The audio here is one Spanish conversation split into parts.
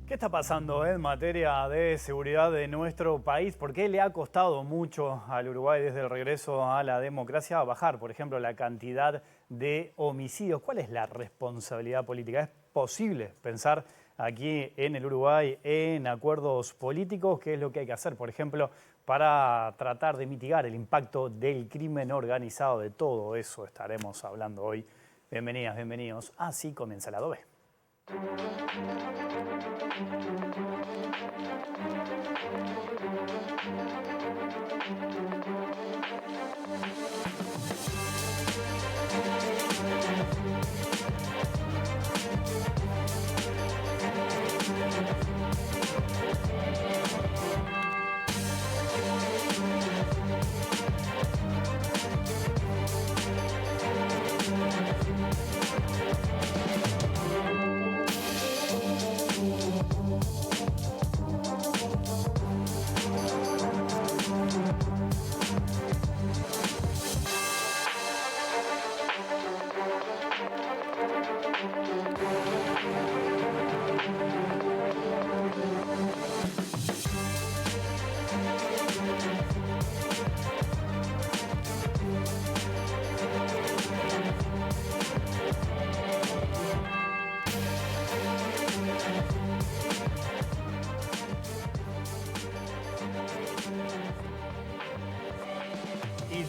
¿Qué está pasando en materia de seguridad de nuestro país? ¿Por qué le ha costado mucho al Uruguay desde el regreso a la democracia bajar, por ejemplo, la cantidad de homicidios? ¿Cuál es la responsabilidad política? ¿Es posible pensar aquí en el Uruguay en acuerdos políticos? ¿Qué es lo que hay que hacer, por ejemplo, para tratar de mitigar el impacto del crimen organizado? De todo eso estaremos hablando hoy. Bienvenidas, bienvenidos. Así comienza el lado B.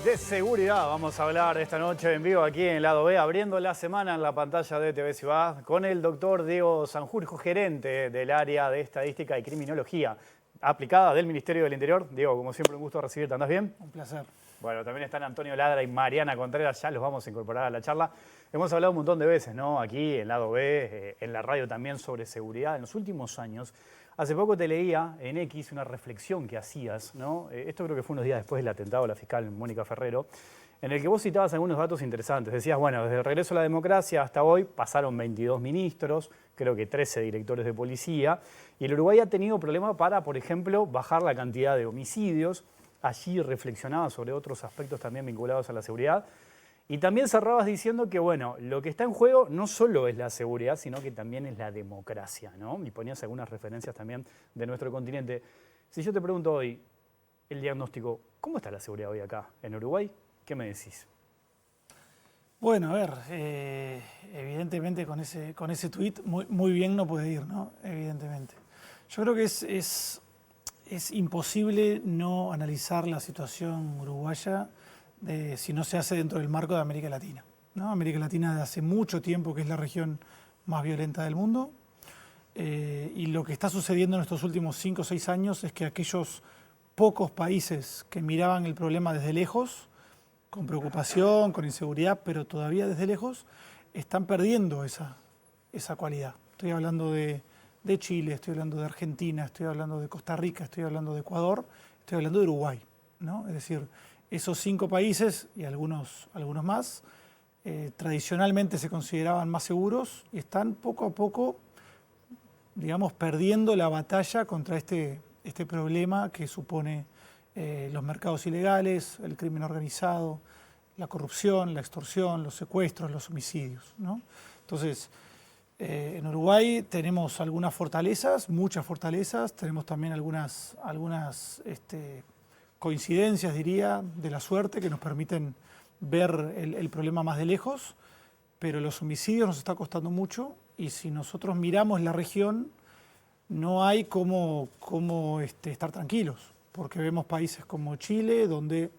De seguridad vamos a hablar esta noche en vivo aquí en el lado B, abriendo la semana en la pantalla de TV Ciudad con el doctor Diego Sanjurjo, gerente del área de estadística y criminología aplicada del Ministerio del Interior. Diego, como siempre, un gusto recibirte. ¿Andás bien? Un placer. Bueno, también están Antonio Ladra y Mariana Contreras, ya los vamos a incorporar a la charla. Hemos hablado un montón de veces, ¿no? Aquí en Lado B, en la radio también, sobre seguridad. En los últimos años, hace poco te leía en X una reflexión que hacías, ¿no? Esto creo que fue unos días después del atentado a la fiscal Mónica Ferrero, en el que vos citabas algunos datos interesantes. Decías, bueno, desde el regreso a la democracia hasta hoy pasaron 22 ministros, creo que 13 directores de policía, y el Uruguay ha tenido problemas para, por ejemplo, bajar la cantidad de homicidios. Allí reflexionabas sobre otros aspectos también vinculados a la seguridad. Y también cerrabas diciendo que, bueno, lo que está en juego no solo es la seguridad, sino que también es la democracia, ¿no? Y ponías algunas referencias también de nuestro continente. Si yo te pregunto hoy, el diagnóstico, ¿cómo está la seguridad hoy acá en Uruguay? ¿Qué me decís? Bueno, a ver, evidentemente con ese tuit muy bien no puede ir, ¿no? Evidentemente. Yo creo que es imposible no analizar la situación uruguaya si no se hace dentro del marco de América Latina, ¿no? América Latina de hace mucho tiempo que es la región más violenta del mundo, y lo que está sucediendo en estos últimos 5 o 6 años es que aquellos pocos países que miraban el problema desde lejos, con preocupación, con inseguridad, pero todavía desde lejos, están perdiendo esa cualidad. Estoy hablando de Chile, estoy hablando de Argentina, estoy hablando de Costa Rica, estoy hablando de Ecuador, estoy hablando de Uruguay, ¿no? Es decir, esos 5 países y algunos más tradicionalmente se consideraban más seguros y están poco a poco, digamos, perdiendo la batalla contra este problema que supone los mercados ilegales, el crimen organizado, la corrupción, la extorsión, los secuestros, los homicidios, ¿no? Entonces, en Uruguay tenemos algunas fortalezas, muchas fortalezas, tenemos también algunas coincidencias, diría, de la suerte que nos permiten ver el problema más de lejos, pero los homicidios nos está costando mucho y si nosotros miramos la región no hay cómo estar tranquilos, porque vemos países como Chile, donde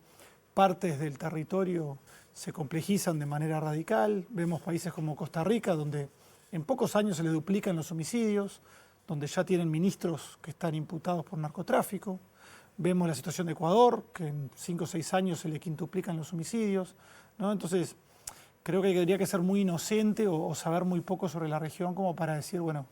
partes del territorio se complejizan de manera radical, vemos países como Costa Rica, donde en pocos años se le duplican los homicidios, donde ya tienen ministros que están imputados por narcotráfico. Vemos la situación de Ecuador, que en 5 o 6 años se le quintuplican los homicidios, ¿no? Entonces, creo que tendría que ser muy inocente o saber muy poco sobre la región como para decir, bueno,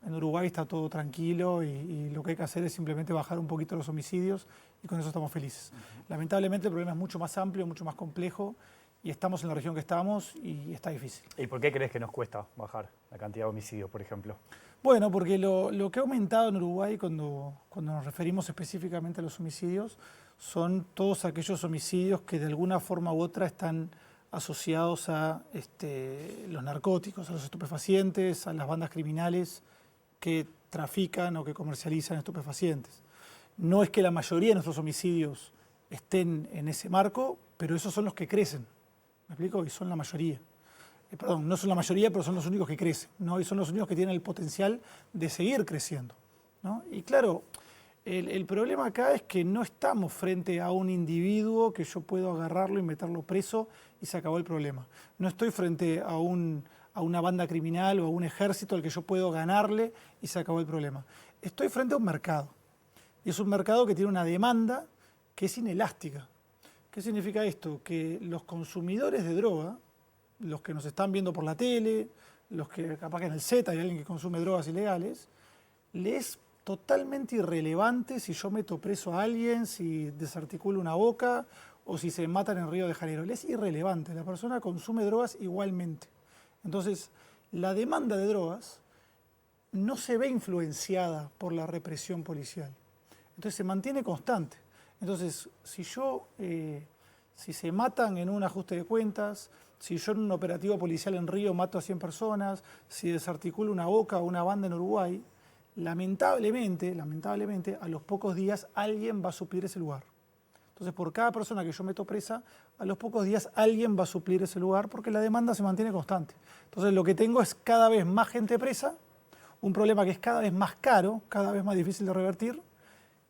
en Uruguay está todo tranquilo y lo que hay que hacer es simplemente bajar un poquito los homicidios y con eso estamos felices. Lamentablemente el problema es mucho más amplio, mucho más complejo y estamos en la región que estamos y está difícil. ¿Y por qué crees que nos cuesta bajar la cantidad de homicidios, por ejemplo? Bueno, porque lo que ha aumentado en Uruguay cuando nos referimos específicamente a los homicidios son todos aquellos homicidios que de alguna forma u otra están asociados a los narcóticos, a los estupefacientes, a las bandas criminales que trafican o que comercializan estupefacientes. No es que la mayoría de nuestros homicidios estén en ese marco, pero esos son los que crecen. ¿Me explico? Y son la mayoría. Perdón, no son la mayoría, pero son los únicos que crecen, ¿no? Y son los únicos que tienen el potencial de seguir creciendo, ¿no? Y claro, el problema acá es que no estamos frente a un individuo que yo puedo agarrarlo y meterlo preso y se acabó el problema. No estoy frente a una banda criminal o a un ejército al que yo puedo ganarle y se acabó el problema. Estoy frente a un mercado. Y es un mercado que tiene una demanda que es inelástica. ¿Qué significa esto? Que los consumidores de droga, los que nos están viendo por la tele, los que capaz que en el Z hay alguien que consume drogas ilegales, le es totalmente irrelevante si yo meto preso a alguien, si desarticulo una boca o si se matan en Río de Janeiro. Le es irrelevante, la persona consume drogas igualmente. Entonces, la demanda de drogas no se ve influenciada por la represión policial. Entonces se mantiene constante. Entonces, si se matan en un ajuste de cuentas, si yo en un operativo policial en Río mato a 100 personas, si desarticulo una boca o una banda en Uruguay, lamentablemente, a los pocos días alguien va a suplir ese lugar. Entonces, por cada persona que yo meto presa, a los pocos días alguien va a suplir ese lugar porque la demanda se mantiene constante. Entonces, lo que tengo es cada vez más gente presa, un problema que es cada vez más caro, cada vez más difícil de revertir,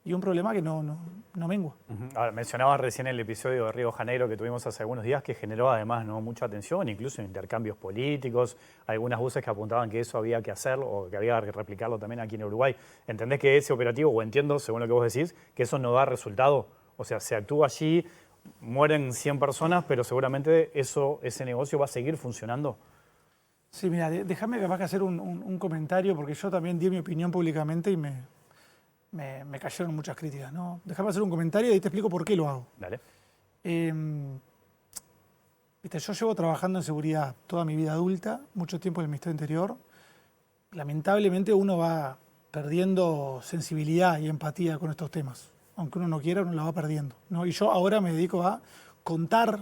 y un problema que no mengua. Ahora, mencionabas recién el episodio de Río de Janeiro que tuvimos hace algunos días, que generó además mucha atención, incluso intercambios políticos, algunas voces que apuntaban que eso había que hacerlo o que había que replicarlo también aquí en Uruguay. ¿Entendés que ese operativo, o entiendo, según lo que vos decís, que eso no da resultado? O sea, se actúa allí, mueren 100 personas, pero seguramente ese negocio va a seguir funcionando. Sí, mira, déjame capaz que hacer un comentario, porque yo también di mi opinión públicamente y me cayeron muchas críticas, ¿no? Déjame hacer un comentario y ahí te explico por qué lo hago. Dale. Viste, yo llevo trabajando en seguridad toda mi vida adulta, mucho tiempo en el Ministerio Interior. Lamentablemente uno va perdiendo sensibilidad y empatía con estos temas. Aunque uno no quiera, uno la va perdiendo, ¿no? Y yo ahora me dedico a contar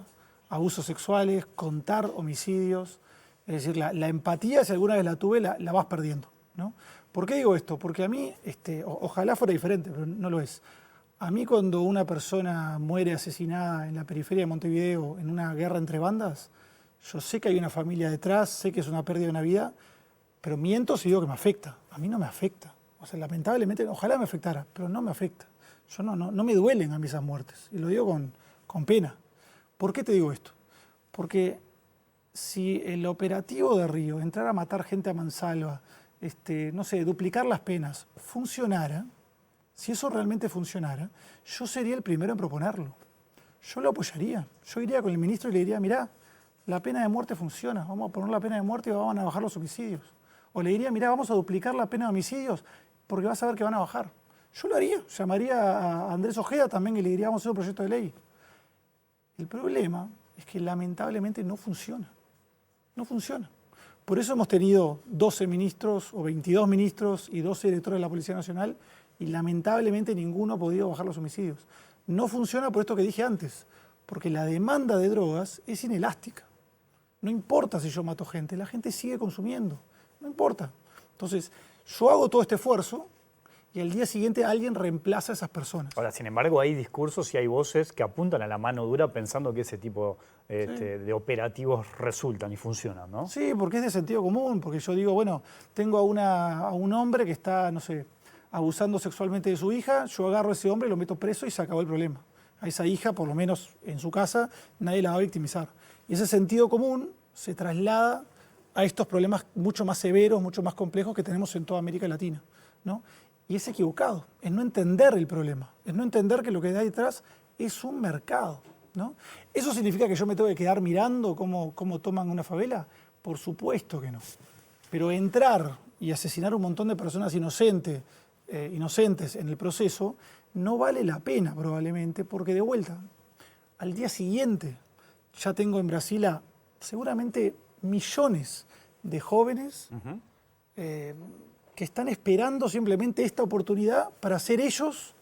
abusos sexuales, contar homicidios. Es decir, la empatía, si alguna vez la tuve, la vas perdiendo, ¿no? ¿Por qué digo esto? Porque a mí, ojalá fuera diferente, pero no lo es. A mí cuando una persona muere asesinada en la periferia de Montevideo en una guerra entre bandas, yo sé que hay una familia detrás, sé que es una pérdida de una vida, pero miento si digo que me afecta. A mí no me afecta. O sea, lamentablemente, ojalá me afectara, pero no me afecta. Yo no me duelen a mí esas muertes, y lo digo con pena. ¿Por qué te digo esto? Porque si el operativo de Río, entrar a matar gente a mansalva, no sé, duplicar las penas, funcionara, si eso realmente funcionara, yo sería el primero en proponerlo. Yo lo apoyaría. Yo iría con el ministro y le diría, mirá, la pena de muerte funciona, vamos a poner la pena de muerte y vamos a bajar los homicidios. O le diría, mirá, vamos a duplicar la pena de homicidios porque vas a ver que van a bajar. Yo lo haría, llamaría a Andrés Ojeda también y le diría, vamos a hacer un proyecto de ley. El problema es que lamentablemente no funciona. No funciona. Por eso hemos tenido 12 ministros o 22 ministros y 12 directores de la Policía Nacional y lamentablemente ninguno ha podido bajar los homicidios. No funciona por esto que dije antes, porque la demanda de drogas es inelástica. No importa si yo mato gente, la gente sigue consumiendo, no importa. Entonces, yo hago todo este esfuerzo y al día siguiente alguien reemplaza a esas personas. Ahora, sin embargo, hay discursos y hay voces que apuntan a la mano dura pensando que ese tipo de operativos resultan y funcionan, ¿no? Sí, porque es de sentido común, porque yo digo, bueno, tengo a un hombre que está, no sé, abusando sexualmente de su hija, yo agarro a ese hombre, lo meto preso y se acabó el problema. A esa hija, por lo menos en su casa, nadie la va a victimizar. Y ese sentido común se traslada a estos problemas mucho más severos, mucho más complejos que tenemos en toda América Latina, ¿no? Y es equivocado, es no entender el problema, es no entender que lo que hay detrás es un mercado, ¿no? ¿Eso significa que yo me tengo que quedar mirando cómo toman una favela? Por supuesto que no. Pero entrar y asesinar a un montón de personas inocentes en el proceso no vale la pena probablemente, porque de vuelta, al día siguiente ya tengo en Brasil a seguramente millones de jóvenes que están esperando simplemente esta oportunidad para ser ellos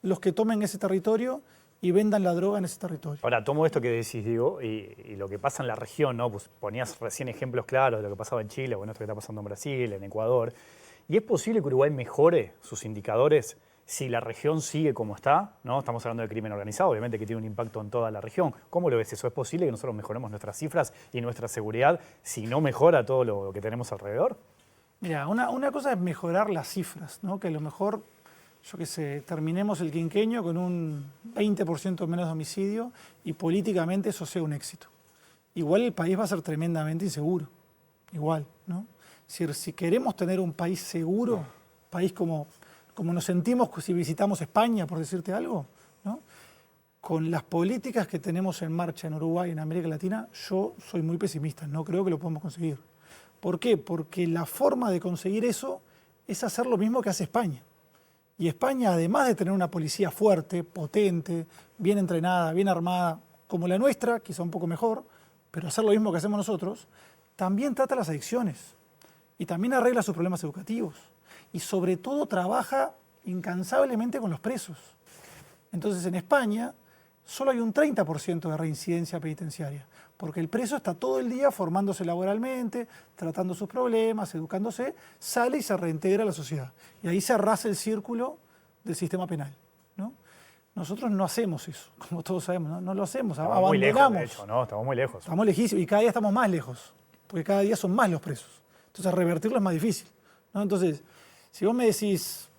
los que tomen ese territorio y vendan la droga en ese territorio. Ahora, tomo esto que decís, Diego, y lo que pasa en la región, ¿no? Pues ponías recién ejemplos claros de lo que pasaba en Chile, bueno, esto que está pasando en Brasil, en Ecuador. ¿Y es posible que Uruguay mejore sus indicadores si la región sigue como está? ¿No? Estamos hablando de crimen organizado, obviamente que tiene un impacto en toda la región. ¿Cómo lo ves eso? ¿Es posible que nosotros mejoremos nuestras cifras y nuestra seguridad si no mejora todo lo que tenemos alrededor? Mira, una cosa es mejorar las cifras, ¿no? Que a lo mejor, yo qué sé, terminemos el quinquenio con un 20% menos de homicidio y políticamente eso sea un éxito. Igual el país va a ser tremendamente inseguro, igual, ¿no? Es decir, si queremos tener un país seguro, país como nos sentimos si visitamos España, por decirte algo, ¿no? Con las políticas que tenemos en marcha en Uruguay, en América Latina, yo soy muy pesimista, no creo que lo podamos conseguir. ¿Por qué? Porque la forma de conseguir eso es hacer lo mismo que hace España. Y España, además de tener una policía fuerte, potente, bien entrenada, bien armada, como la nuestra, quizá un poco mejor, pero hacer lo mismo que hacemos nosotros, también trata las adicciones y también arregla sus problemas educativos y sobre todo trabaja incansablemente con los presos. Entonces en España solo hay un 30% de reincidencia penitenciaria, porque el preso está todo el día formándose laboralmente, tratando sus problemas, educándose, sale y se reintegra a la sociedad. Y ahí se arrasa el círculo del sistema penal, ¿no? Nosotros no hacemos eso, como todos sabemos, no lo hacemos, Estamos abandonamos. muy lejos, de hecho, ¿no? Estamos muy lejos. Estamos lejísimos y cada día estamos más lejos, porque cada día son más los presos. Entonces revertirlo es más difícil, ¿no? Entonces, si vos me decís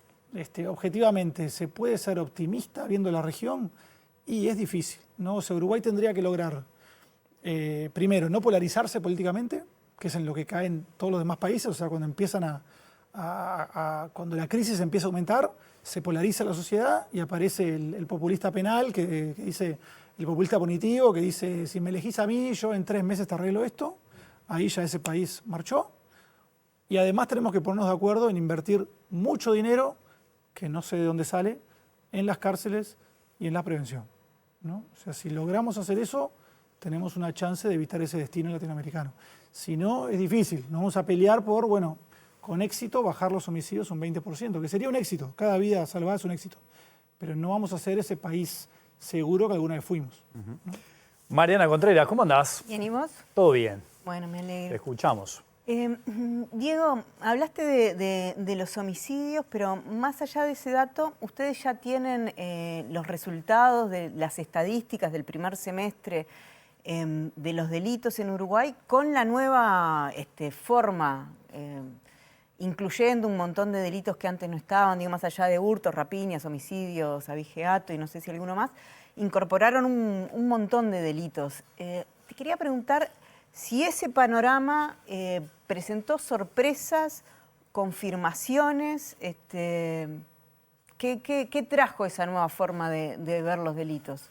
objetivamente, ¿se puede ser optimista viendo la región? Y es difícil, ¿no? O sea, Uruguay tendría que lograr, primero, no polarizarse políticamente, que es en lo que caen todos los demás países, o sea, cuando empiezan cuando la crisis empieza a aumentar, se polariza la sociedad y aparece el populista penal que dice, el populista punitivo que dice, si me elegís a mí, yo en 3 meses te arreglo esto. Ahí ya ese país marchó. Y además tenemos que ponernos de acuerdo en invertir mucho dinero, que no sé de dónde sale, en las cárceles y en la prevención, ¿no? O sea, si logramos hacer eso, tenemos una chance de evitar ese destino latinoamericano. Si no, es difícil. Nos vamos a pelear por, bueno, con éxito bajar los homicidios un 20%, que sería un éxito. Cada vida salvada es un éxito. Pero no vamos a ser ese país seguro que alguna vez fuimos, ¿no? Mariana Contreras, ¿cómo andás? Bien, ¿y vos? Todo bien. Bueno, me Te alegro. escuchamos. Diego, hablaste de los homicidios, pero más allá de ese dato, ¿ustedes ya tienen los resultados de las estadísticas del primer semestre de los delitos en Uruguay con la nueva forma, incluyendo un montón de delitos que antes no estaban, digo, más allá de hurtos, rapiñas, homicidios, abigeato y no sé si alguno más, incorporaron un montón de delitos? Te quería preguntar si ese panorama presentó sorpresas, confirmaciones, ¿qué trajo esa nueva forma de ver los delitos?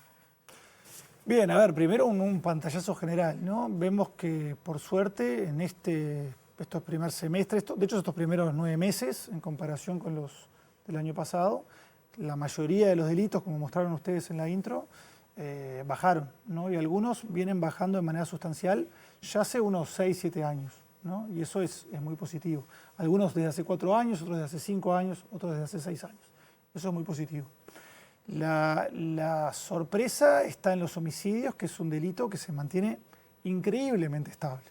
Bien, a ver, primero un pantallazo general, ¿no? Vemos que por suerte en estos primer semestres, de hecho estos primeros 9 meses en comparación con los del año pasado, la mayoría de los delitos, como mostraron ustedes en la intro, bajaron, ¿no? Y algunos vienen bajando de manera sustancial ya hace unos 6, 7 años, ¿no? Y eso es muy positivo. Algunos desde hace 4 años, otros desde hace 5 años, otros desde hace 6 años. Eso es muy positivo. La sorpresa está en los homicidios, que es un delito que se mantiene increíblemente estable.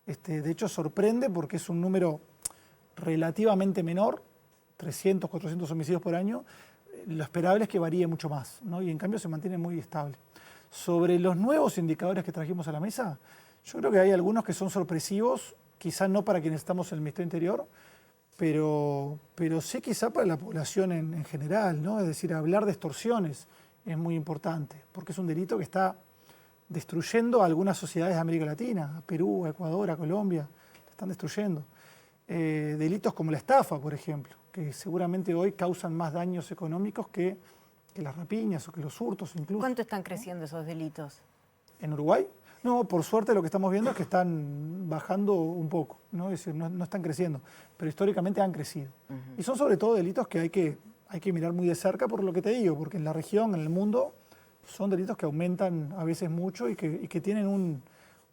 De hecho, sorprende porque es un número relativamente menor, 300, 400 homicidios por año. Lo esperable es que varíe mucho más, ¿no? Y en cambio se mantiene muy estable. Sobre los nuevos indicadores que trajimos a la mesa, yo creo que hay algunos que son sorpresivos, quizás no para quienes estamos en el Ministerio Interior, pero sí quizá para la población en general, ¿no? Es decir, hablar de extorsiones es muy importante, porque es un delito que está destruyendo a algunas sociedades de América Latina, a Perú, a Ecuador, a Colombia, la están destruyendo. Delitos como la estafa, por ejemplo, que seguramente hoy causan más daños económicos que las rapiñas o que los hurtos incluso. ¿Cuánto están creciendo esos delitos? ¿En Uruguay? No, por suerte lo que estamos viendo es que están bajando un poco, ¿no? Es decir, no están creciendo, pero históricamente han crecido. Y son sobre todo delitos que hay que mirar muy de cerca por lo que te digo, porque en la región, en el mundo, son delitos que aumentan a veces mucho y que tienen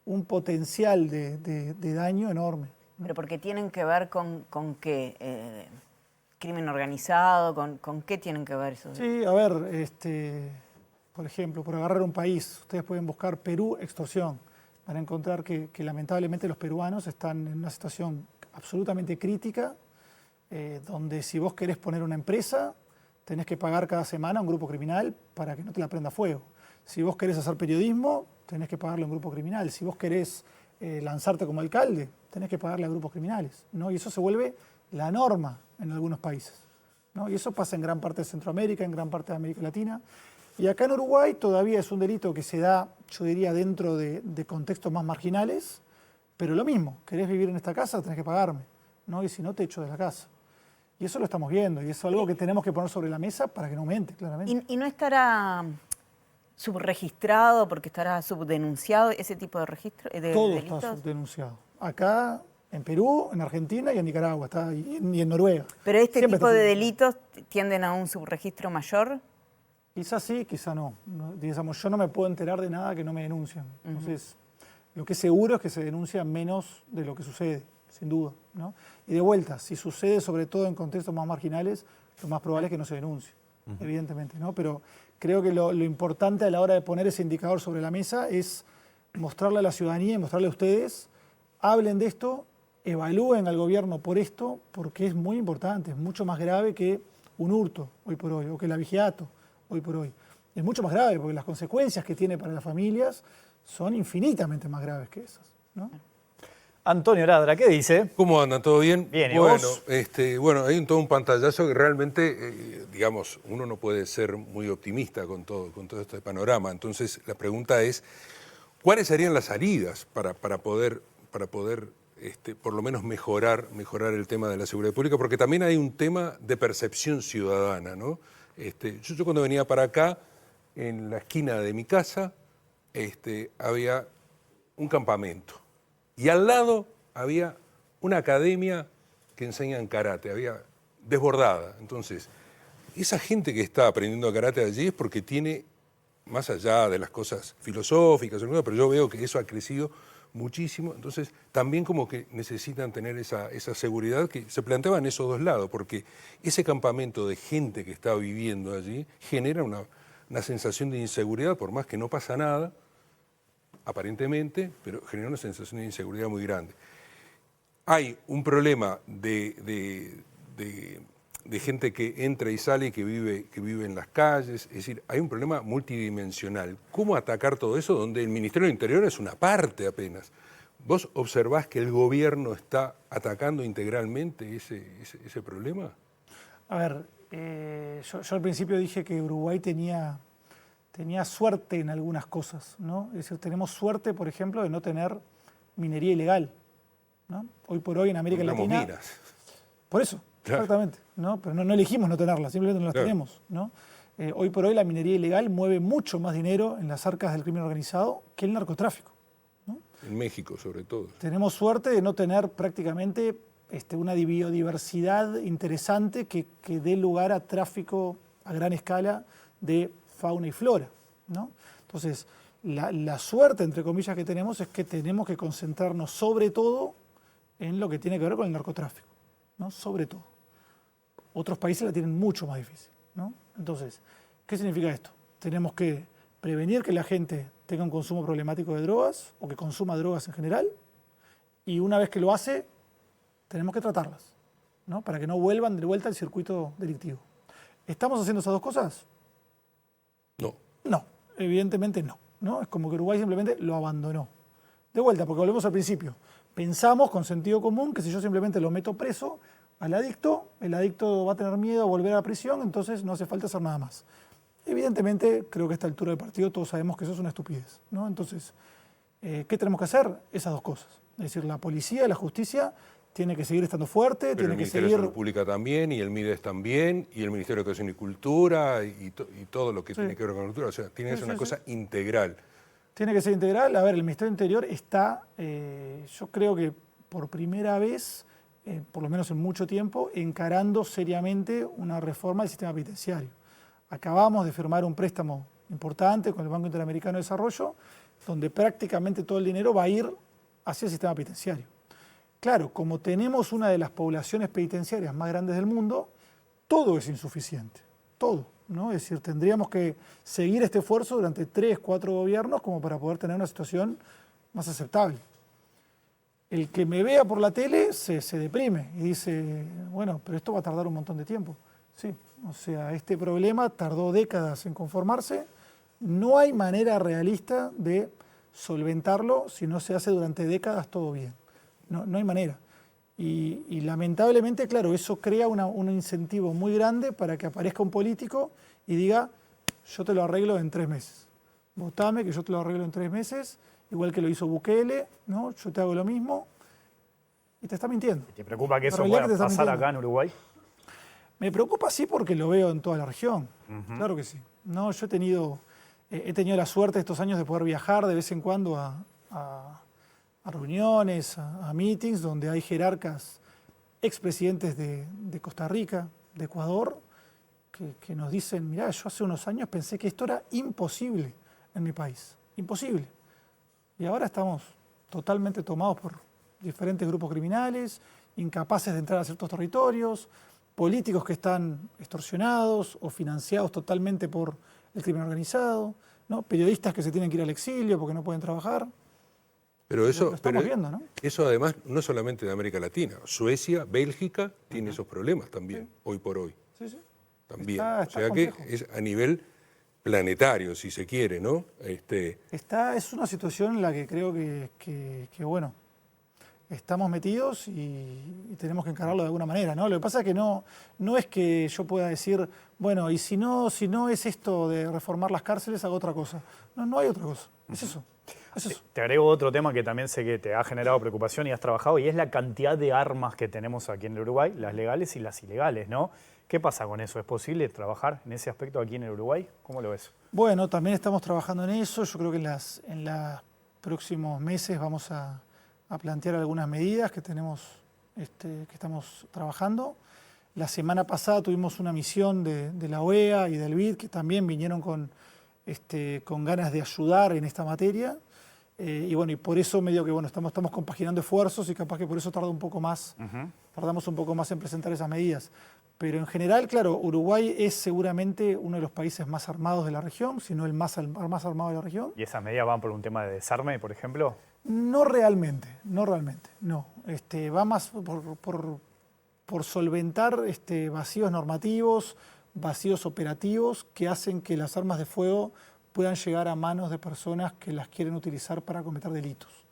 un potencial de daño enorme, ¿no? Pero porque tienen que ver con qué, crimen organizado, con qué tienen que ver esos delitos. Sí, a ver, por ejemplo, por agarrar un país, ustedes pueden buscar Perú extorsión, van a encontrar que lamentablemente los peruanos están en una situación absolutamente crítica, donde si vos querés poner una empresa, tenés que pagar cada semana a un grupo criminal para que no te la prenda fuego. Si vos querés hacer periodismo, tenés que pagarle a un grupo criminal. Si vos querés lanzarte como alcalde, tenés que pagarle a grupos criminales, ¿no? Y eso se vuelve la norma en algunos países, ¿no? Y eso pasa en gran parte de Centroamérica, en gran parte de América Latina. Y acá en Uruguay todavía es un delito que se da, yo diría, dentro de contextos más marginales, pero lo mismo, querés vivir en esta casa, tenés que pagarme, ¿no? Y si no, te echo de la casa. Y eso lo estamos viendo, y es algo que tenemos que poner sobre la mesa para que no aumente, claramente. ¿Y no estará subregistrado porque estará subdenunciado ese tipo de registro de Todo delitos? está subdenunciado. Acá, en Perú, en Argentina y en Nicaragua, y en Noruega. ¿Pero este Siempre tipo está de subdenunciado. delitos tienden a un subregistro mayor? Quizás sí, quizás no. Digamos, yo no me puedo enterar de nada que no me denuncian. Entonces, lo que es seguro es que se denuncia menos de lo que sucede, sin duda, ¿no? Y de vuelta, si sucede sobre todo en contextos más marginales, lo más probable es que no se denuncie, evidentemente, ¿no? Pero creo que lo importante a la hora de poner ese indicador sobre la mesa es mostrarle a la ciudadanía y mostrarle a ustedes, hablen de esto, evalúen al gobierno por esto, porque es muy importante, es mucho más grave que un hurto hoy por hoy, o que el abigeato hoy por hoy. Es mucho más grave porque las consecuencias que tiene para las familias son infinitamente más graves que esas, ¿no? Antonio Ladra, ¿qué dice? ¿Cómo andan? ¿Todo bien? Bien, ¿y bueno, vos? Bueno, hay todo un pantallazo que realmente, digamos, uno no puede ser muy optimista con todo este panorama. Entonces, la pregunta es, ¿cuáles serían las salidas para poder por lo menos mejorar el tema de la seguridad pública? Porque también hay un tema de percepción ciudadana, ¿no? Yo cuando venía para acá, en la esquina de mi casa, había un campamento. Y al lado había una academia que enseñan karate, había desbordada. Entonces, esa gente que está aprendiendo karate allí es porque tiene, más allá de las cosas filosóficas, pero yo veo que eso ha crecido muchísimo. Entonces, también como que necesitan tener esa seguridad que se planteaba en esos dos lados, porque ese campamento de gente que está viviendo allí genera una sensación de inseguridad, por más que no pasa nada, aparentemente, pero genera una sensación de inseguridad muy grande. Hay un problema de gente que entra y sale y que vive en las calles, es decir, hay un problema multidimensional. ¿Cómo atacar todo eso donde el Ministerio del Interior es una parte apenas? ¿Vos observás que el gobierno está atacando integralmente ese problema? A ver, yo al principio dije que Uruguay tenía suerte en algunas cosas, ¿no? Es decir, tenemos suerte, por ejemplo, de no tener minería ilegal, ¿no? Hoy por hoy en América Latina... minas. Por eso, claro. Exactamente, ¿no? Pero no elegimos no tenerlas, simplemente no las tenemos, ¿no? Hoy por hoy la minería ilegal mueve mucho más dinero en las arcas del crimen organizado que el narcotráfico, ¿no? En México, sobre todo. Tenemos suerte de no tener prácticamente una biodiversidad interesante que dé lugar a tráfico a gran escala de fauna y flora, ¿no? Entonces, la suerte, entre comillas, que tenemos es que tenemos que concentrarnos sobre todo en lo que tiene que ver con el narcotráfico, ¿no? Sobre todo. Otros países la tienen mucho más difícil, ¿no? Entonces, ¿qué significa esto? Tenemos que prevenir que la gente tenga un consumo problemático de drogas o que consuma drogas en general, y una vez que lo hace, tenemos que tratarlas, ¿no? Para que no vuelvan de vuelta al circuito delictivo. ¿Estamos haciendo esas dos cosas? No. No, evidentemente no, ¿no? Es como que Uruguay simplemente lo abandonó. De vuelta, porque volvemos al principio. Pensamos con sentido común que si yo simplemente lo meto preso al adicto, el adicto va a tener miedo a volver a la prisión, entonces no hace falta hacer nada más. Evidentemente, creo que a esta altura del partido todos sabemos que eso es una estupidez, ¿no? Entonces, ¿qué tenemos que hacer? Esas dos cosas. Es decir, la policía y la justicia tiene que seguir estando fuerte, Pero tiene el que Ministerio seguir... de Salud Pública también, y el MIDES también, y el Ministerio de Educación y Cultura, y todo lo que tiene que ver con la cultura. O sea, tiene que ser una cosa integral. Tiene que ser integral. A ver, el Ministerio del Interior está, yo creo que por primera vez, por lo menos en mucho tiempo, encarando seriamente una reforma del sistema penitenciario. Acabamos de firmar un préstamo importante con el Banco Interamericano de Desarrollo, donde prácticamente todo el dinero va a ir hacia el sistema penitenciario. Claro, como tenemos una de las poblaciones penitenciarias más grandes del mundo, todo es insuficiente, todo, ¿no? Es decir, tendríamos que seguir este esfuerzo durante 3, 4 gobiernos como para poder tener una situación más aceptable. El que me vea por la tele se deprime y dice, bueno, pero esto va a tardar un montón de tiempo. Sí, o sea, este problema tardó décadas en conformarse. No hay manera realista de solventarlo si no se hace durante décadas todo bien. No hay manera. Y lamentablemente, claro, eso crea un incentivo muy grande para que aparezca un político y diga, yo te lo arreglo en 3 meses. Votame que yo te lo arreglo en 3 meses, igual que lo hizo Bukele, ¿no? Yo te hago lo mismo. Y te está mintiendo. ¿Te preocupa que La eso realidad pueda que te está pasar mintiendo. acá en Uruguay? Me preocupa sí porque lo veo en toda la región. Claro que sí. No, yo he tenido la suerte estos años de poder viajar de vez en cuando a reuniones, a meetings donde hay jerarcas, expresidentes de Costa Rica, de Ecuador, que nos dicen, mirá, yo hace unos años pensé que esto era imposible en mi país. Imposible. Y ahora estamos totalmente tomados por diferentes grupos criminales, incapaces de entrar a ciertos territorios, políticos que están extorsionados o financiados totalmente por el crimen organizado, ¿no? Periodistas que se tienen que ir al exilio porque no pueden trabajar. Pero eso, Lo estamos viendo, ¿no? eso además no solamente de América Latina. Suecia, Bélgica tiene esos problemas también, hoy por hoy. Sí, sí. También. Está O sea que complejo. es a nivel planetario, si se quiere, ¿no? Es una situación en la que creo que, bueno, estamos metidos y tenemos que encararlo de alguna manera, ¿no? Lo que pasa es que no es que yo pueda decir, bueno, y si no es esto de reformar las cárceles, hago otra cosa. No hay otra cosa. Es eso. Es eso. Te agrego otro tema que también sé que te ha generado preocupación y has trabajado, y es la cantidad de armas que tenemos aquí en el Uruguay, las legales y las ilegales, ¿no? ¿Qué pasa con eso? ¿Es posible trabajar en ese aspecto aquí en el Uruguay? ¿Cómo lo ves? Bueno, también estamos trabajando en eso. Yo creo que en los próximos meses vamos a plantear algunas medidas que que estamos trabajando. La semana pasada tuvimos una misión de la OEA y del BID que también vinieron con ganas de ayudar en esta materia. Y bueno, y por eso medio que bueno, estamos compaginando esfuerzos y capaz que por eso tardamos un poco más en presentar esas medidas. Pero en general, claro, Uruguay es seguramente uno de los países más armados de la región, si no el más armado de la región. ¿Y esas medidas van por un tema de desarme, por ejemplo? No realmente, no. Va más por solventar vacíos normativos, vacíos operativos que hacen que las armas de fuego puedan llegar a manos de personas que las quieren utilizar para cometer delitos.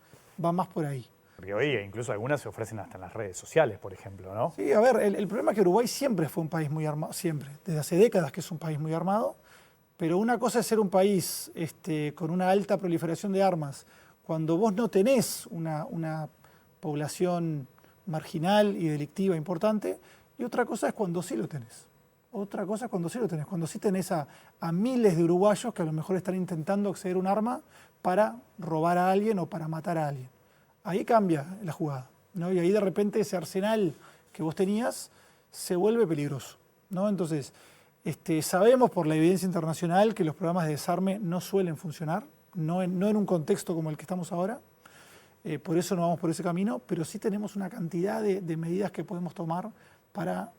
Va más por ahí. Porque hoy incluso algunas se ofrecen hasta en las redes sociales, por ejemplo, ¿no? Sí, a ver, el problema es que Uruguay siempre fue un país muy armado, siempre, desde hace décadas que es un país muy armado, pero una cosa es ser un país con una alta proliferación de armas, cuando vos no tenés una población marginal y delictiva importante, y otra cosa es cuando sí lo tenés. Cuando sí tenés a miles de uruguayos que a lo mejor están intentando acceder a un arma para robar a alguien o para matar a alguien. Ahí cambia la jugada, ¿no? Y ahí de repente ese arsenal que vos tenías se vuelve peligroso, ¿no? Entonces, sabemos por la evidencia internacional que los programas de desarme no suelen funcionar, no en un contexto como el que estamos ahora, por eso no vamos por ese camino, pero sí tenemos una cantidad de medidas que podemos tomar para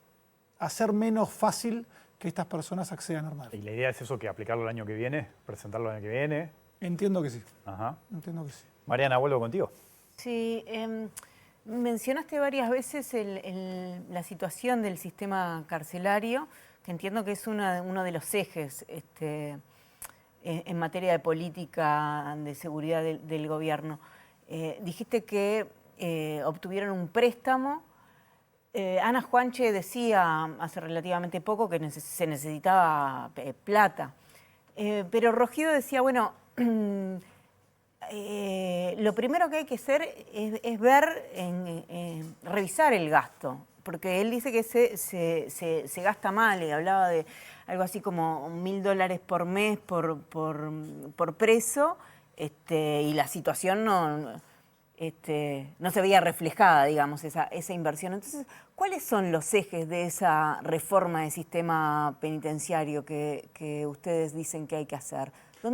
hacer menos fácil que estas personas accedan a armas. ¿Y la idea es eso, que aplicarlo el año que viene, presentarlo el año que viene? Entiendo que sí. Ajá. Entiendo que sí. Mariana, vuelvo contigo. Sí, mencionaste varias veces la situación del sistema carcelario, que entiendo que es uno de los ejes en materia de política de seguridad del gobierno. Dijiste que obtuvieron un préstamo. Ana Juanche decía hace relativamente poco que se necesitaba plata, pero Rogido decía, bueno, lo primero que hay que hacer es ver, revisar el gasto, porque él dice que se gasta mal, y hablaba de algo así como $1.000 por mes por preso, y la situación no se veía reflejada, digamos, esa inversión. Entonces, ¿cuáles son los ejes de esa reforma del sistema penitenciario que ustedes dicen que hay que hacer? ¿Por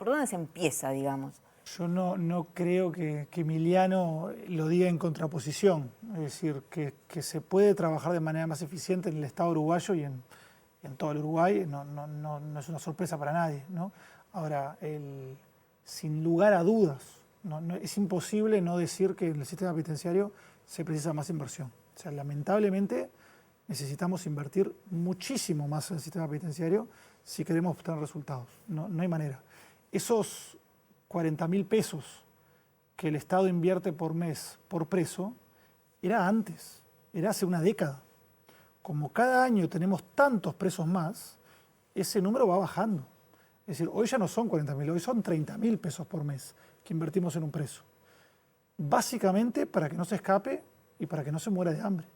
dónde se empieza, digamos? Yo no creo que Emiliano lo diga en contraposición, es decir, que se puede trabajar de manera más eficiente en el Estado uruguayo y en todo el Uruguay, no es una sorpresa para nadie, ¿no? Ahora, sin lugar a dudas, Es imposible no decir que en el sistema penitenciario se precisa más inversión. O sea, lamentablemente necesitamos invertir muchísimo más en el sistema penitenciario si queremos obtener resultados. No hay manera. Esos 40.000 pesos que el Estado invierte por mes por preso era antes, era hace una década. Como cada año tenemos tantos presos más, ese número va bajando. Es decir, hoy ya no son 40.000, hoy son 30.000 pesos por mes que invertimos en un preso. Básicamente para que no se escape y para que no se muera de hambre.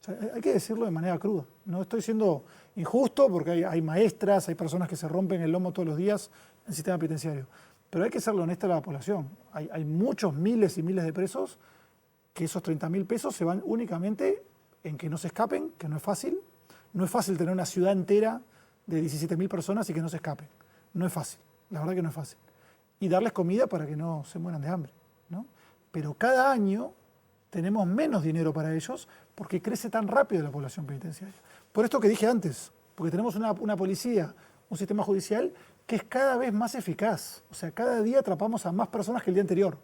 O sea, hay que decirlo de manera cruda. No estoy siendo injusto porque hay maestras, hay personas que se rompen el lomo todos los días en el sistema penitenciario. Pero hay que serle honesto a la población. Hay muchos miles y miles de presos que esos 30.000 pesos se van únicamente en que no se escapen, que no es fácil. No es fácil tener una ciudad entera de 17.000 personas y que no se escapen. No es fácil, la verdad que no es fácil. Y darles comida para que no se mueran de hambre, ¿no? Pero cada año tenemos menos dinero para ellos porque crece tan rápido la población penitenciaria. Por esto que dije antes, porque tenemos una policía, un sistema judicial que es cada vez más eficaz. O sea, cada día atrapamos a más personas que el día anterior.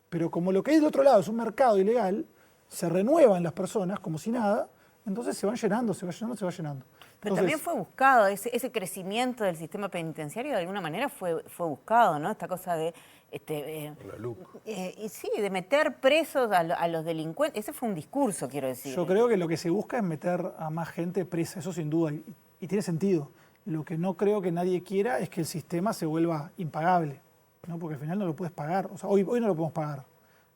Pero como lo que hay del otro lado es un mercado ilegal, se renuevan las personas como si nada, entonces se van llenando, se va llenando, se va llenando. Pero Entonces, también fue buscado, ese crecimiento del sistema penitenciario de alguna manera fue buscado, ¿no? Esta cosa de... La LUC. y sí, de meter presos a los delincuentes. Ese fue un discurso, quiero decir. yo creo que lo que se busca es meter a más gente presa, eso sin duda, y tiene sentido. Lo que no creo que nadie quiera es que el sistema se vuelva impagable, ¿no? Porque al final no lo puedes pagar. O sea, hoy no lo podemos pagar.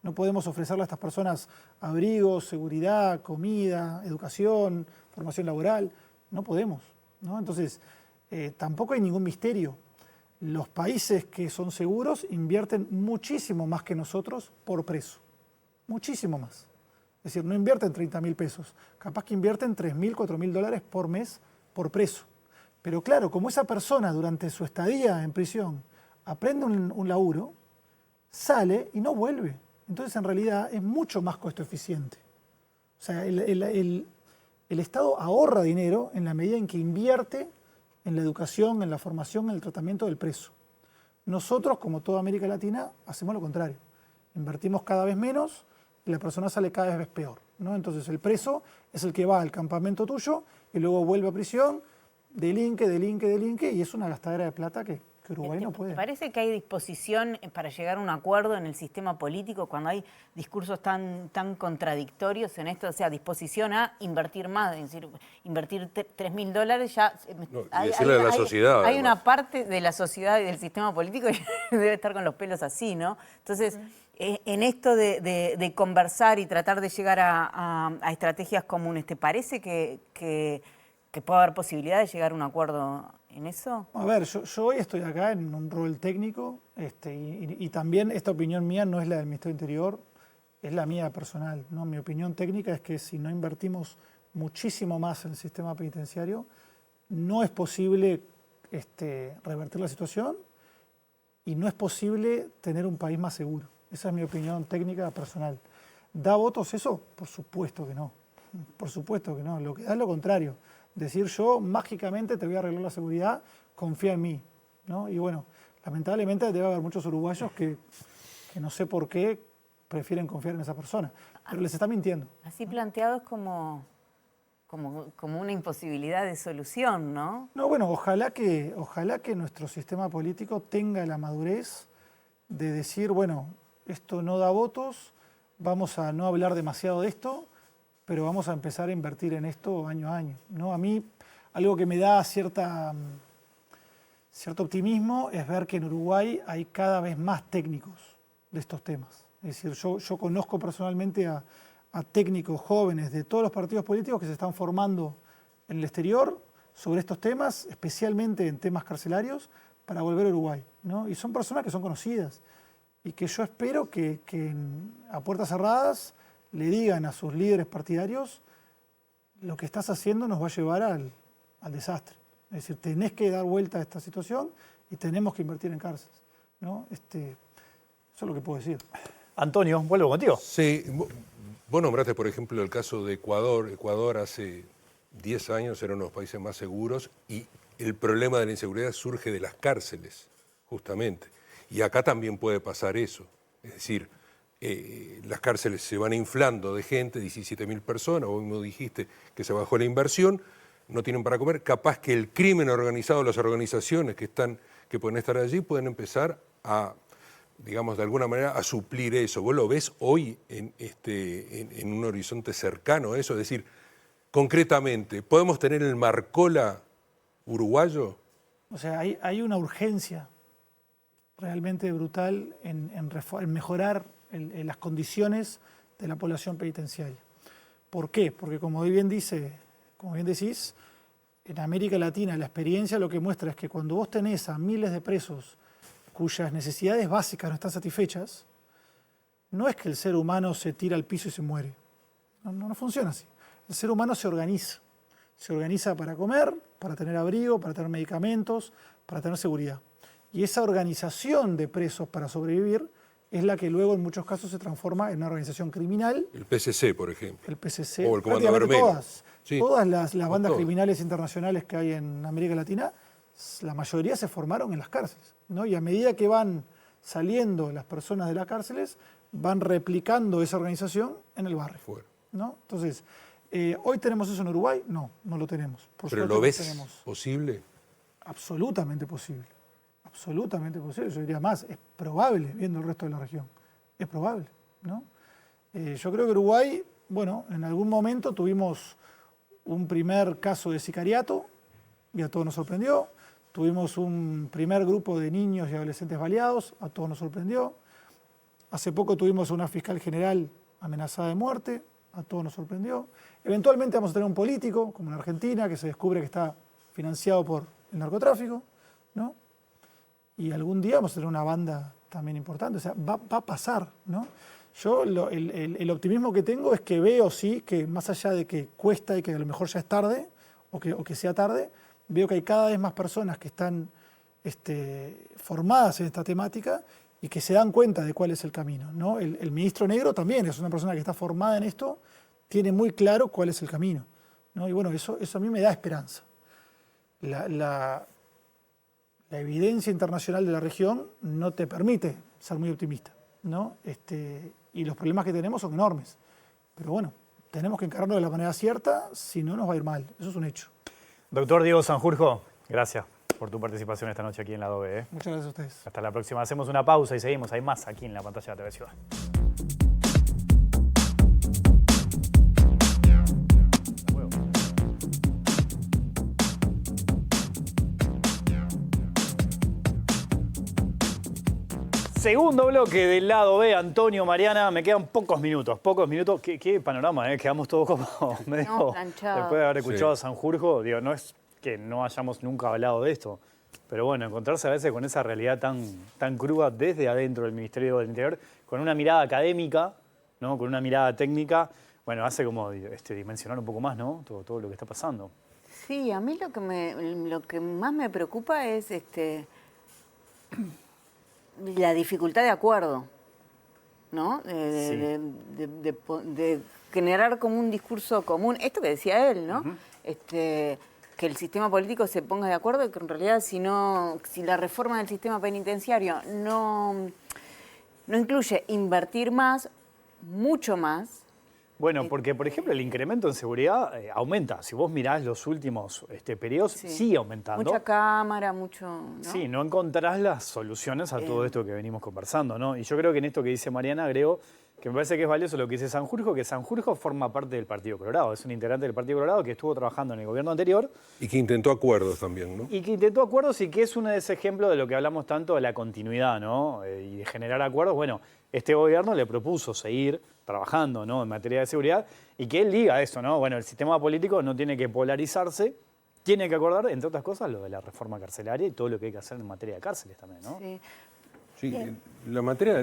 No podemos ofrecerle a estas personas abrigos, seguridad, comida, educación, formación laboral. No podemos, ¿no? Entonces, tampoco hay ningún misterio. Los países que son seguros invierten muchísimo más que nosotros por preso. Muchísimo más. Es decir, no invierten 30.000 pesos. Capaz que invierten 3.000, 4.000 dólares por mes por preso. Pero claro, como esa persona durante su estadía en prisión aprende un laburo, sale y no vuelve. Entonces, en realidad, es mucho más costo eficiente. O sea, el Estado ahorra dinero en la medida en que invierte en la educación, en la formación, en el tratamiento del preso. Nosotros, como toda América Latina, hacemos lo contrario. Invertimos cada vez menos y la persona sale cada vez peor, ¿no? Entonces, el preso es el que va al campamento tuyo y luego vuelve a prisión, delinque, y es una gastadera de plata que Uruguay no puede. ¿Te parece que hay disposición para llegar a un acuerdo en el sistema político cuando hay discursos tan contradictorios en esto? O sea, disposición a invertir más, es decir, invertir 3.000 dólares ya... No, y decirle a la sociedad, Hay además. una parte de la sociedad y del sistema político que debe estar con los pelos así, ¿no? Entonces, en esto de conversar y tratar de llegar a estrategias comunes, ¿te parece que puede haber posibilidad de llegar a un acuerdo en eso? A ver, yo hoy estoy acá en un rol técnico y también esta opinión mía no es la del Ministerio del Interior, es la mía personal, ¿no? Mi opinión técnica es que si no invertimos muchísimo más en el sistema penitenciario, no es posible revertir la situación y no es posible tener un país más seguro. Esa es mi opinión técnica personal. ¿Da votos eso? Por supuesto que no. Por supuesto que no. Lo que da es lo contrario. Decir yo mágicamente te voy a arreglar la seguridad, confía en mí, ¿no? Y bueno, lamentablemente debe haber muchos uruguayos que no sé por qué prefieren confiar en esa persona, pero les está mintiendo. Así planteado es como una imposibilidad de solución, ¿no? No, bueno, ojalá que nuestro sistema político tenga la madurez de decir, bueno, esto no da votos, vamos a no hablar demasiado de esto, pero vamos a empezar a invertir en esto año a año, ¿no? A mí, algo que me da cierto optimismo es ver que en Uruguay hay cada vez más técnicos de estos temas. Es decir, yo conozco personalmente a técnicos jóvenes de todos los partidos políticos que se están formando en el exterior sobre estos temas, especialmente en temas carcelarios, para volver a Uruguay, ¿no? Y son personas que son conocidas y que yo espero que a puertas cerradas le digan a sus líderes partidarios: lo que estás haciendo nos va a llevar al desastre. Es decir, tenés que dar vuelta a esta situación y tenemos que invertir en cárceles, ¿no? Eso es lo que puedo decir. Antonio, vuelvo contigo. Sí, vos nombraste, por ejemplo, el caso de Ecuador. Ecuador hace 10 años era uno de los países más seguros y el problema de la inseguridad surge de las cárceles, justamente. Y acá también puede pasar eso. Es decir, las cárceles se van inflando de gente, 17.000 personas, vos mismo dijiste que se bajó la inversión, no tienen para comer, capaz que el crimen organizado, las organizaciones que pueden estar allí, pueden empezar a, digamos, de alguna manera, a suplir eso. ¿Vos lo ves hoy en un horizonte cercano a eso? Es decir, concretamente, ¿podemos tener el Marcola uruguayo? O sea, hay una urgencia realmente brutal en mejorar las condiciones de la población penitenciaria. ¿Por qué? Porque como bien decís, en América Latina la experiencia lo que muestra es que cuando vos tenés a miles de presos cuyas necesidades básicas no están satisfechas, no es que el ser humano se tira al piso y se muere. No funciona así. El ser humano se organiza. Se organiza para comer, para tener abrigo, para tener medicamentos, para tener seguridad. Y esa organización de presos para sobrevivir es la que luego en muchos casos se transforma en una organización criminal. El PCC, por ejemplo. El PCC. O el Comando Vermelho. Todas las bandas criminales internacionales que hay en América Latina, la mayoría se formaron en las cárceles, ¿no? Y a medida que van saliendo las personas de las cárceles, van replicando esa organización en el barrio, ¿no? Entonces, ¿hoy tenemos eso en Uruguay? No lo tenemos. ¿Pero lo ves posible? Absolutamente posible. Absolutamente posible. Yo diría más, es probable, viendo el resto de la región. Es probable, ¿no? Yo creo que Uruguay, bueno, en algún momento tuvimos un primer caso de sicariato y a todos nos sorprendió. Tuvimos un primer grupo de niños y adolescentes baleados, a todos nos sorprendió. Hace poco tuvimos una fiscal general amenazada de muerte, a todos nos sorprendió. Eventualmente vamos a tener un político, como en Argentina, que se descubre que está financiado por el narcotráfico, ¿no? Y algún día vamos a tener una banda también importante, o sea, va a pasar, ¿no? Yo el optimismo que tengo es que veo, sí, que más allá de que cuesta y que a lo mejor ya es tarde, o que sea tarde, veo que hay cada vez más personas que están formadas en esta temática y que se dan cuenta de cuál es el camino, ¿no? El ministro Negro también es una persona que está formada en esto, tiene muy claro cuál es el camino, ¿no? Y bueno, eso a mí me da esperanza. La evidencia internacional de la región no te permite ser muy optimista, ¿no? Y los problemas que tenemos son enormes. Pero bueno, tenemos que encararlo de la manera cierta, si no nos va a ir mal. Eso es un hecho. Doctor Diego Sanjurjo, gracias por tu participación esta noche aquí en Lado B. Muchas gracias a ustedes. Hasta la próxima. Hacemos una pausa y seguimos. Hay más aquí en la pantalla de TV Ciudad. Segundo bloque del Lado B, Antonio, Mariana, me quedan pocos minutos. Qué panorama, ¿eh? Quedamos todos como medio... Después de haber escuchado a Sanjurjo, digo, no es que no hayamos nunca hablado de esto, pero bueno, encontrarse a veces con esa realidad tan cruda desde adentro del Ministerio del Interior, con una mirada académica, ¿no? Con una mirada técnica, bueno, hace como dimensionar un poco más, ¿no? Todo lo que está pasando. Sí, a mí lo que más me preocupa es la dificultad de acuerdo, ¿no? De generar como un discurso común. Esto que decía él, ¿no? Que el sistema político se ponga de acuerdo y que en realidad si la reforma del sistema penitenciario no incluye invertir más, mucho más. Bueno, porque por ejemplo el incremento en seguridad aumenta. Si vos mirás los últimos periodos, sigue aumentando. Mucha cámara, mucho... ¿no? Sí, no encontrarás las soluciones a todo esto que venimos conversando, ¿no? Y yo creo que en esto que dice Mariana agrego que me parece que es valioso lo que dice Sanjurjo, que Sanjurjo forma parte del Partido Colorado, es un integrante del Partido Colorado que estuvo trabajando en el gobierno anterior. Y que intentó acuerdos también, ¿no? Y que intentó acuerdos y que es uno de ese ejemplo de lo que hablamos tanto de la continuidad, ¿no? Y de generar acuerdos. Bueno, este gobierno le propuso seguir trabajando, ¿no? En materia de seguridad y que él diga eso, ¿no? Bueno, el sistema político no tiene que polarizarse, tiene que acordar, entre otras cosas, lo de la reforma carcelaria y todo lo que hay que hacer en materia de cárceles también, ¿no? Sí. Sí, la materia,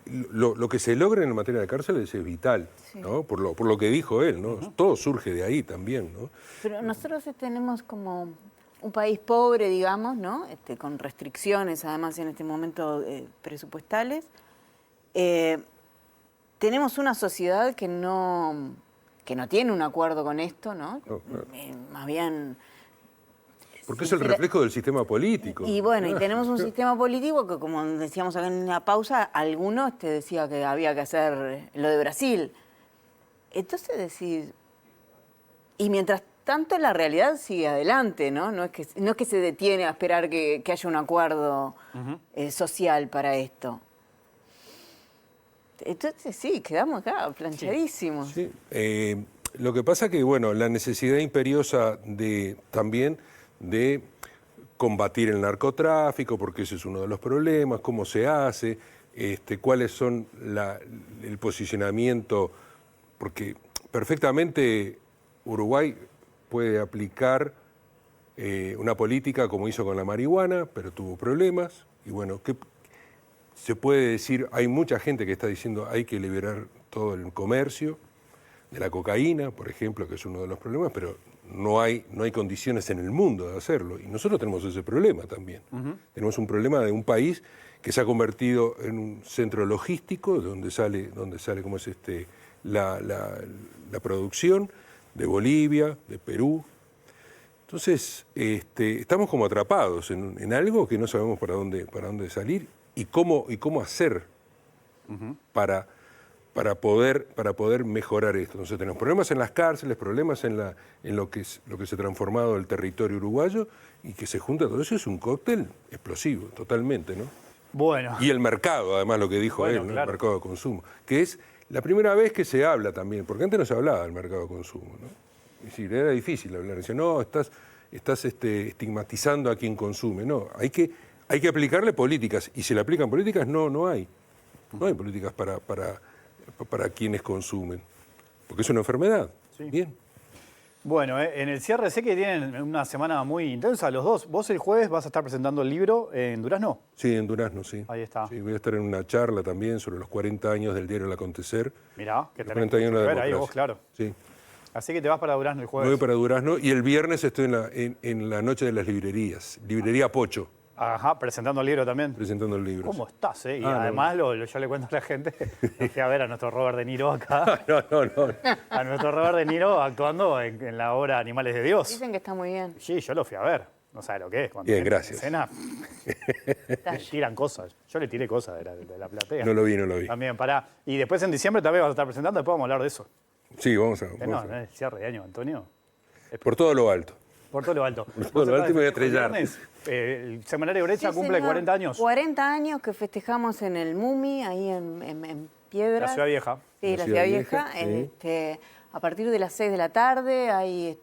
lo que se logra en materia de cárceles es vital, ¿no? Por lo que dijo él, ¿no? Todo surge de ahí también, ¿no? Pero nosotros tenemos como un país pobre, digamos, ¿no? Con restricciones, además, en este momento presupuestales. Tenemos una sociedad que no tiene un acuerdo con esto, ¿no? Más bien Porque es el reflejo del sistema político. Y bueno, y tenemos un sistema político que, como decíamos acá en la pausa, algunos te decía que había que hacer lo de Brasil. Entonces decís, y mientras tanto la realidad sigue adelante, ¿no? No es que se detiene a esperar que haya un acuerdo social para esto. Entonces sí, quedamos acá planchadísimos. Sí. Lo que pasa que, bueno, la necesidad imperiosa también de combatir el narcotráfico, porque ese es uno de los problemas, cómo se hace, cuáles son el posicionamiento, porque perfectamente Uruguay puede aplicar una política como hizo con la marihuana, pero tuvo problemas, y bueno, ¿qué se puede decir? Hay mucha gente que está diciendo hay que liberar todo el comercio de la cocaína, por ejemplo, que es uno de los problemas, pero no hay condiciones en el mundo de hacerlo. Y nosotros tenemos ese problema también. Tenemos un problema de un país que se ha convertido en un centro logístico, donde sale ¿cómo es la producción de Bolivia, de Perú. Entonces, estamos como atrapados en algo que no sabemos para dónde salir y cómo hacer para poder mejorar esto. Entonces tenemos problemas en las cárceles, problemas en lo que se ha transformado el territorio uruguayo, y que se junta todo eso es un cóctel explosivo, totalmente, ¿no? Bueno. Y el mercado, además, lo que dijo Bueno, él, ¿no? claro. El mercado de consumo, que es la primera vez que se habla también, porque antes no se hablaba del mercado de consumo, ¿no? Es decir, era difícil hablar. Decía, no, estás estigmatizando a quien consume. No, hay que aplicarle políticas, y si le aplican políticas, no hay políticas para quienes consumen, porque es una enfermedad. Sí. Bien. Bueno, en el cierre sé que tienen una semana muy intensa los dos. Vos el jueves vas a estar presentando el libro en Durazno. Sí, en Durazno, sí. Ahí está. Sí, voy a estar en una charla también sobre los 40 años del diario El Acontecer. Mirá, que Los tenés 40 años de la que ver ahí democracia. vos, claro. Sí. Así que te vas para Durazno el Me jueves. voy para Durazno y el viernes estoy en la noche de las librerías. Librería Pocho, Ajá, presentando el libro también. presentando el libro. ¿Cómo estás, eh? Y Ah, no. además yo le cuento a la gente, fui a ver a nuestro Robert De Niro acá, No. a nuestro Robert De Niro actuando en la obra Animales de Dios. Dicen que está muy bien. Sí, yo lo fui a ver. No sabe lo que es. Cuando Bien, entra en gracias. escena, le tiran cosas. Yo le tiré cosas de la platea. No lo vi. También, pará. Y después en diciembre también vas a estar presentando, después vamos a hablar de eso. Sí, vamos a No, no es cierre de año, Antonio. Por todo lo alto. Por todo lo alto. todo lo alto y me voy a El estrellar. viernes, el Semanario Brecha Sí, cumple señor. 40 años. 40 años que festejamos en el Mumi, ahí en Piedras. La Ciudad Vieja. Sí, la Ciudad Vieja. A partir de las 6 de la tarde hay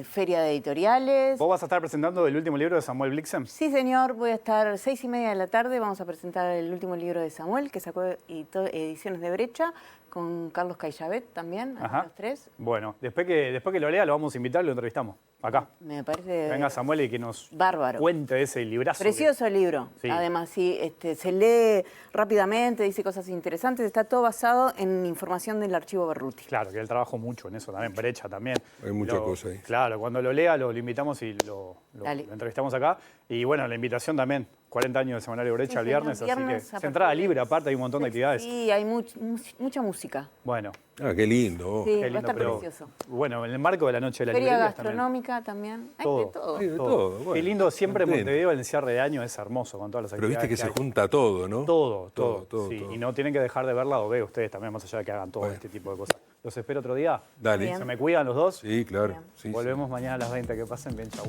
feria de editoriales. ¿Vos vas a estar presentando el último libro de Samuel Blixen? Sí, señor, voy a estar 6:30 de la tarde, vamos a presentar el último libro de Samuel, que sacó Ediciones de Brecha, con Carlos Caillavét también, Ajá. los tres. Bueno, después que lo lea lo vamos a invitar y lo entrevistamos. Acá. Me parece Venga Samuel y que nos bárbaro. cuente de ese librazo. Precioso libro. Sí. Además, sí, se lee rápidamente, dice cosas interesantes, está todo basado en información del archivo Berruti. Claro, que él trabajó mucho en eso también, Brecha también. Hay mucha cosa ahí. Claro, cuando lo lea lo invitamos y lo entrevistamos acá. Y bueno, la invitación también, 40 años de Semanario Brecha Sí, el señor, viernes, viernes así a que es partir entrada de libre, las- aparte hay un montón de actividades. Sí, hay mucha música. Bueno, Ah, qué lindo. Sí, qué va a lindo, estar pero precioso. bueno, en el marco de la noche de la Feria librería también. gastronómica también. Hay Todo. de todo. Sí, de todo. Bueno, Qué lindo, siempre contento. Montevideo el cierre de año es hermoso con todas las Pero actividades viste que se hay. junta todo, ¿no? Todo. Sí, todo. y no tienen que dejar de ver la OB ustedes también, más allá de que hagan todo Bueno. este tipo de cosas. Los espero otro día. Dale. Bien. ¿Se me cuidan los dos? Sí, claro. Bien. Sí, sí. Volvemos mañana a las 20. Que pasen bien, chau.